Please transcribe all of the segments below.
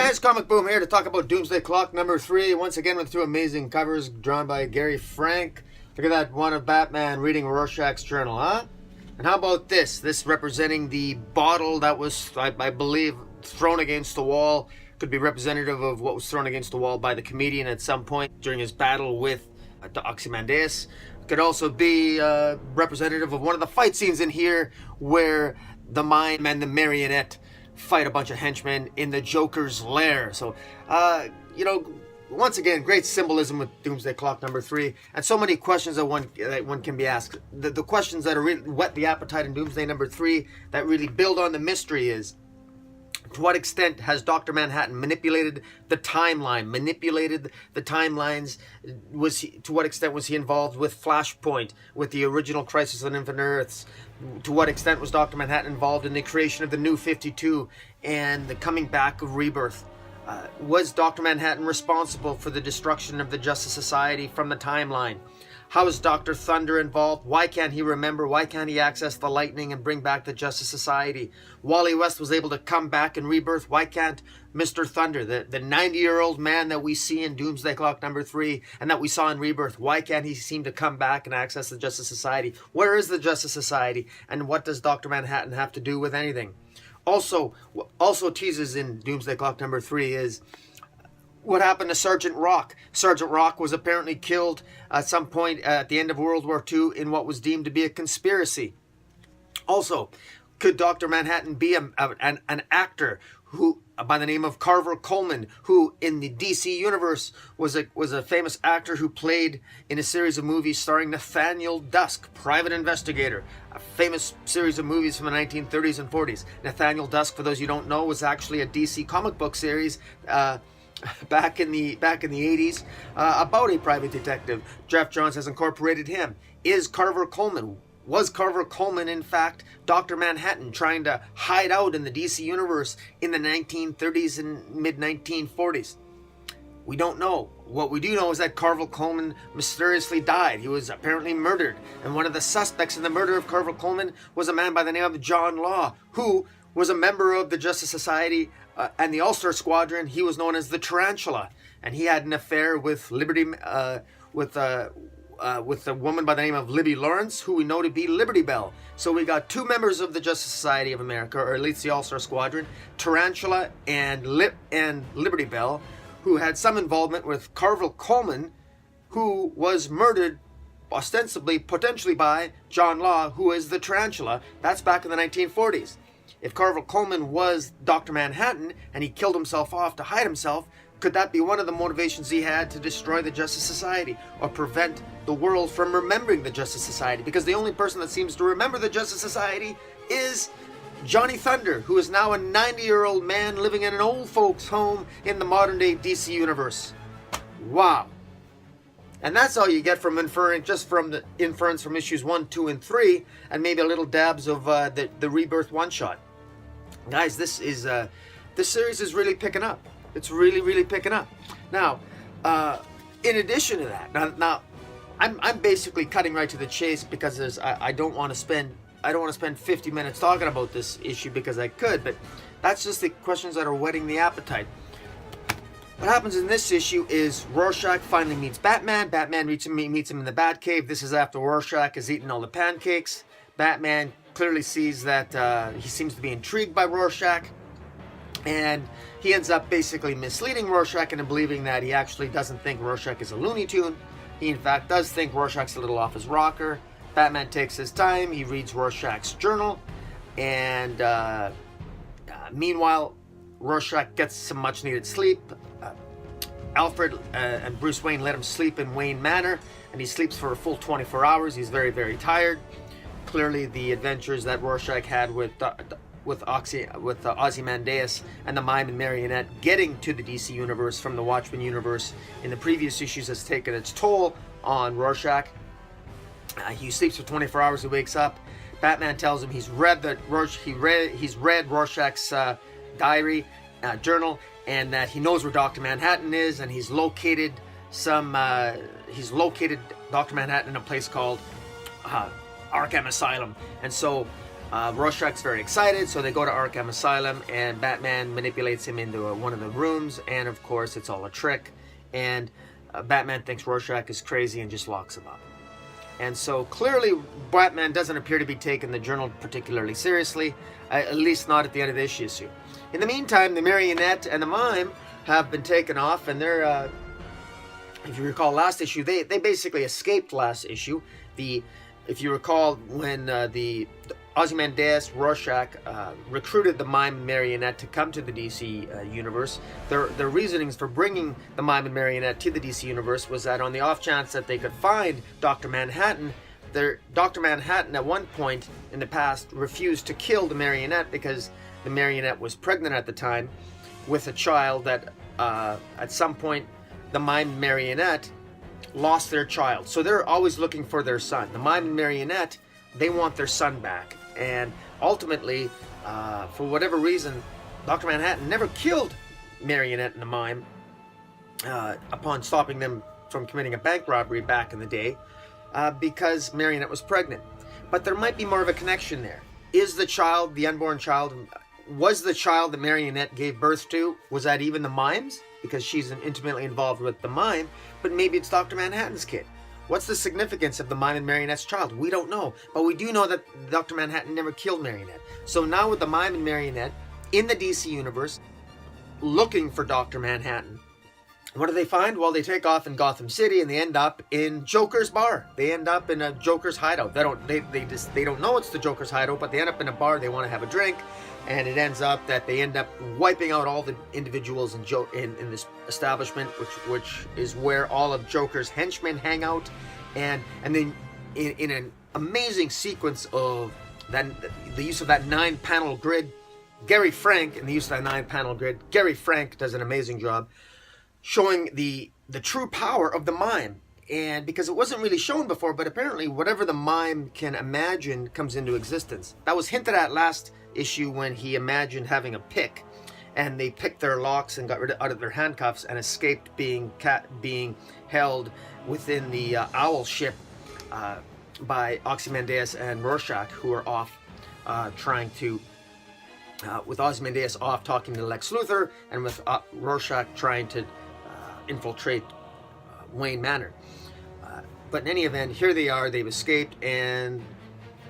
guys, Comic Boom here to talk about Doomsday Clock number 3. Once again with two amazing covers drawn by Gary Frank. Look at that one of Batman reading Rorschach's journal, huh? And how about this? This representing the bottle that was, I believe, thrown against the wall. Could be representative of what was thrown against the wall by the comedian at some point during his battle with Ozymandias. Could also be representative of one of the fight scenes in here where the mime and the marionette fight a bunch of henchmen in the Joker's lair. So, once again, great symbolism with Doomsday Clock number 3, and so many questions that one can be asked. The questions that are really whet the appetite in Doomsday number 3 that really build on the mystery is: to what extent has Dr. Manhattan manipulated the timeline, manipulated the timelines? To what extent was he involved with Flashpoint, with the original Crisis on Infinite Earths? To what extent was Dr. Manhattan involved in the creation of the New 52 and the coming back of Rebirth? Was Dr. Manhattan responsible for the destruction of the Justice Society from the timeline? How is Dr. Thunder involved? Why can't he remember? Why can't he access the lightning and bring back the Justice Society? Wally West was able to come back in Rebirth. Why can't Mr. Thunder, the 90-year-old man that we see in Doomsday Clock number 3 and that we saw in Rebirth, why can't he seem to come back and access the Justice Society? Where is the Justice Society? And what does Dr. Manhattan have to do with anything? Also teases in Doomsday Clock number 3 is what happened to Sgt Rock. Sgt Rock was apparently killed at some point at the end of World War II in what was deemed to be a conspiracy. Also, could Dr. Manhattan be an actor who, by the name of Carver Coleman, who in the DC universe was a famous actor who played in a series of movies starring Nathaniel Dusk, private investigator, a famous series of movies from the 1930s and 40s. Nathaniel Dusk, for those you don't know, was actually a DC comic book series back in the 80s about a private detective. Jeff Johns has incorporated him. Was Carver Coleman in fact Dr. Manhattan trying to hide out in the DC universe in the 1930s and mid-1940s? We don't know. What we do know is that Carver Coleman mysteriously died. He was apparently murdered, and one of the suspects in the murder of Carver Coleman was a man by the name of John Law, who was a member of the Justice Society and the All-Star Squadron. He was known as the Tarantula, and he had an affair with with a woman by the name of Libby Lawrence, who we know to be Liberty Bell. So we got two members of the Justice Society of America, or at least the All-Star Squadron, Tarantula and Liberty Bell, who had some involvement with Carver Coleman, who was murdered ostensibly, potentially by John Law, who is the Tarantula. That's back in the 1940s. If Carver Coleman was Dr. Manhattan and he killed himself off to hide himself, could that be one of the motivations he had to destroy the Justice Society or prevent the world from remembering the Justice Society? Because the only person that seems to remember the Justice Society is Johnny Thunder, who is now a 90-year-old man living in an old folks' home in the modern-day DC universe. Wow. And that's all you get from inferring, just from the inference from issues 1, 2, and 3, and maybe a little dabs of the Rebirth one-shot. Guys, this series is really picking up. It's really, really picking up. Now, in addition to that, now I'm basically cutting right to the chase because I don't want to spend 50 minutes talking about this issue because I could, but that's just the questions that are whetting the appetite. What happens in this issue is Rorschach finally meets Batman. Batman meets him in the Batcave. This is after Rorschach has eaten all the pancakes. Batman clearly sees that he seems to be intrigued by Rorschach, and he ends up basically misleading Rorschach into believing that he actually doesn't think Rorschach is a Looney Tune. He in fact does think Rorschach's a little off his rocker. Batman takes his time. He reads Rorschach's journal, and meanwhile, Rorschach gets some much-needed sleep. Alfred and Bruce Wayne let him sleep in Wayne Manor, and he sleeps for a full 24 hours. He's very, very tired. Clearly, the adventures that Rorschach had with Ozymandias and the Mime and Marionette getting to the DC universe from the Watchmen universe in the previous issues has taken its toll on Rorschach. He sleeps for 24 hours. He wakes up. Batman tells him he's read Rorschach's diary, journal, and that he knows where Dr. Manhattan is, and he's located Dr. Manhattan in a place called Arkham Asylum. And so Rorschach's very excited, so they go to Arkham Asylum, and Batman manipulates him into one of the rooms, and of course it's all a trick, and Batman thinks Rorschach is crazy and just locks him up. And so clearly Batman doesn't appear to be taking the journal particularly seriously, at least not at the end of this issue. In the meantime, the Marionette and the Mime have been taken off, and they're, if you recall last issue, they basically escaped last issue. If you recall, when the Ozymandias Rorschach recruited the Mime and Marionette to come to the DC universe, their reasonings for bringing the Mime and Marionette to the DC universe was that on the off chance that they could find Dr. Manhattan, Dr. Manhattan at one point in the past refused to kill the Marionette because the Marionette was pregnant at the time with a child that at some point the Mime and Marionette lost their child. So they're always looking for their son. The Mime and Marionette, they want their son back. And ultimately, for whatever reason, Dr. Manhattan never killed Marionette and the Mime upon stopping them from committing a bank robbery back in the day because Marionette was pregnant. But there might be more of a connection there. Is the child, the unborn child, was the child that Marionette gave birth to, was that even the Mime's? Because she's intimately involved with the Mime, but maybe it's Dr. Manhattan's kid. What's the significance of the Mime and Marionette's child? We don't know, but we do know that Dr. Manhattan never killed Marionette. So now with the Mime and Marionette in the DC universe, looking for Dr. Manhattan, what do they find? Well, they take off in Gotham City and they end up in Joker's bar. They end up in a Joker's hideout. They don't know it's the Joker's hideout, but they end up in a bar. They want to have a drink, and it ends up that they end up wiping out all the individuals in this establishment, which is where all of Joker's henchmen hang out, and then in an amazing sequence of the use of that 9-panel grid, Gary Frank does an amazing job showing the true power of the Mime. And because it wasn't really shown before, but apparently whatever the Mime can imagine comes into existence. That was hinted at last issue when he imagined having a pick, and they picked their locks and got out of their handcuffs and escaped being held within the owl ship by Ozymandias and Rorschach, who are off trying to with Ozymandias off talking to Lex Luthor, and with Rorschach trying to infiltrate Wayne Manor. But in any event, here they are, they've escaped, and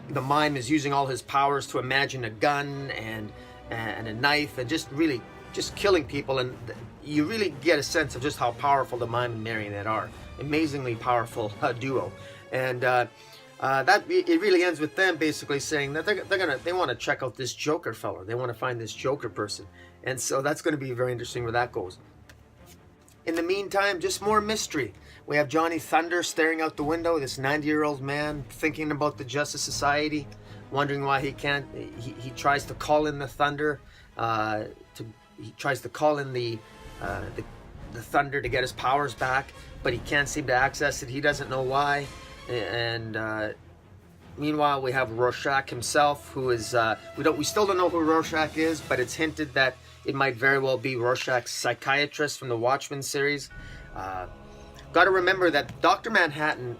the Mime is using all his powers to imagine a gun and a knife and just killing people, and you really get a sense of just how powerful the Mime and Marionette are. Amazingly powerful duo. And it really ends with them basically saying that they want to check out this Joker fella. They want to find this Joker person. And so that's going to be very interesting where that goes. In the meantime, just more mystery. We have Johnny Thunder staring out the window, this 90-year-old man thinking about the Justice Society, wondering why he can't. He tries to call in the thunder. He tries to call in the thunder to get his powers back, but he can't seem to access it. He doesn't know why. And meanwhile, we have Rorschach himself, who is we still don't know who Rorschach is, but it's hinted that it might very well be Rorschach's psychiatrist from the Watchmen series. Got to remember that Dr. Manhattan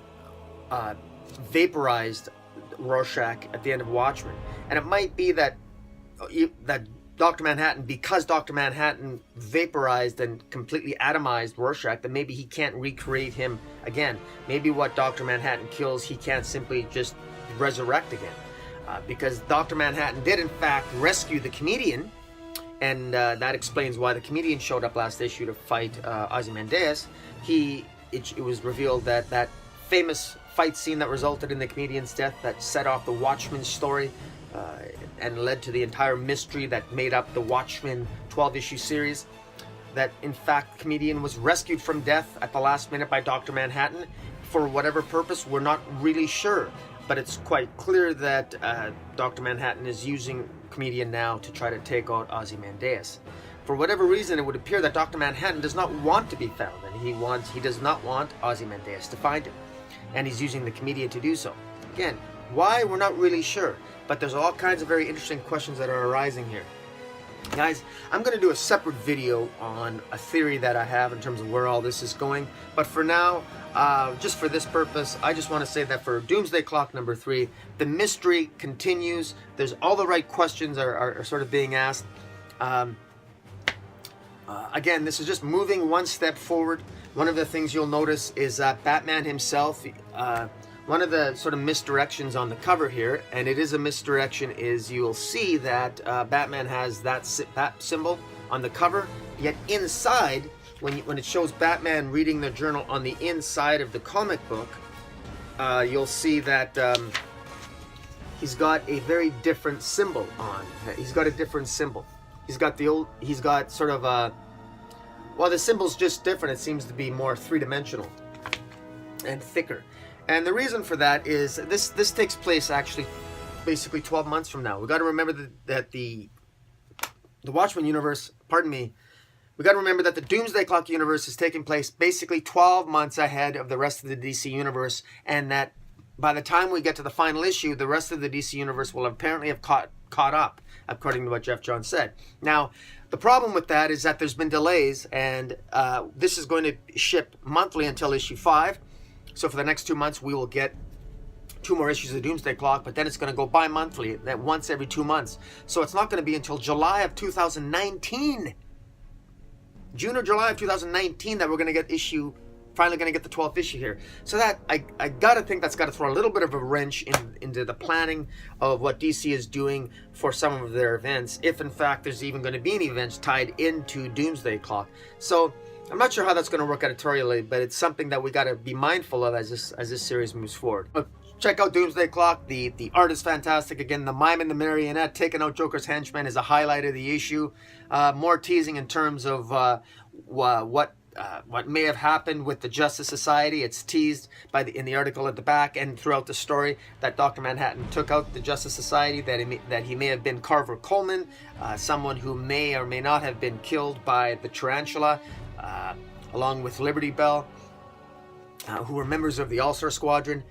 vaporized Rorschach at the end of Watchmen, and it might be that Dr. Manhattan, because Dr. Manhattan vaporized and completely atomized Rorschach, that maybe he can't recreate him again. Maybe what Dr. Manhattan kills, he can't simply just resurrect again, because Dr. Manhattan did in fact rescue the comedian. And that explains why the comedian showed up last issue to fight Ozymandias. It was revealed that that famous fight scene that resulted in the comedian's death, that set off the Watchmen story and led to the entire mystery that made up the Watchmen 12-issue series, that in fact the comedian was rescued from death at the last minute by Dr. Manhattan. For whatever purpose, we're not really sure. But it's quite clear that Dr. Manhattan is using comedian now to try to take out Ozymandias. For whatever reason, it would appear that Dr. Manhattan does not want to be found, and he does not want Ozymandias to find him, and he's using the comedian to do so. Again, why, we're not really sure, but there's all kinds of very interesting questions that are arising here. Guys, I'm going to do a separate video on a theory that I have in terms of where all this is going, but for now, just for this purpose, I just want to say that for Doomsday Clock number 3, the mystery continues. There's all the right questions are sort of being asked. Again, this is just moving one step forward. One of the things you'll notice is that Batman himself, one of the sort of misdirections on the cover here, and it is a misdirection, is you'll see that Batman has that symbol on the cover, yet inside, when it shows Batman reading the journal on the inside of the comic book, you'll see that he's got a very different symbol on. He's got a different symbol. He's got sort of a, well, the symbol's just different. It seems to be more three-dimensional and thicker. And the reason for that is this takes place actually basically 12 months from now. We got to remember that the Watchmen universe, pardon me, we got to remember that the Doomsday Clock universe is taking place basically 12 months ahead of the rest of the DC universe, and that by the time we get to the final issue, the rest of the DC universe will apparently have caught up, according to what Jeff Johns said. Now, the problem with that is that there's been delays, and this is going to ship monthly until issue 5. So for the next 2 months, we will get 2 more issues of Doomsday Clock, but then it's going to go bi-monthly, that once every 2 months. So it's not going to be until July of 2019. June or July of 2019 that we're going to get finally going to get the 12th issue here. So that, I got to think that's got to throw a little bit of a wrench into the planning of what DC is doing for some of their events, if in fact there's even going to be any events tied into Doomsday Clock. So I'm not sure how that's going to work editorially, but it's something that we got to be mindful of as this series moves forward. Check out Doomsday Clock. The art is fantastic. Again, the mime and the marionette taking out Joker's henchman is a highlight of the issue. More teasing in terms of what may have happened with the Justice Society. It's teased in the article at the back and throughout the story that Dr. Manhattan took out the Justice Society, that he may have been Carver Coleman, someone who may or may not have been killed by the Tarantula, along with Liberty Bell, who were members of the All-Star Squadron.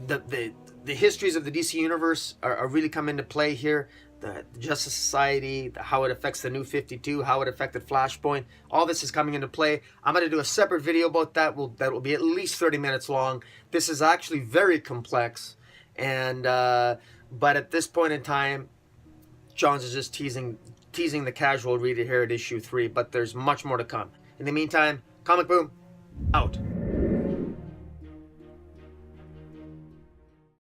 The histories of the DC Universe are really come into play here. The Justice Society, how it affects the New 52, how it affected Flashpoint. All this is coming into play. I'm going to do a separate video about that. That will be at least 30 minutes long. This is actually very complex. And but at this point in time, Johns is just teasing the casual reader here at issue 3. But there's much more to come. In the meantime, Comic Boom, out.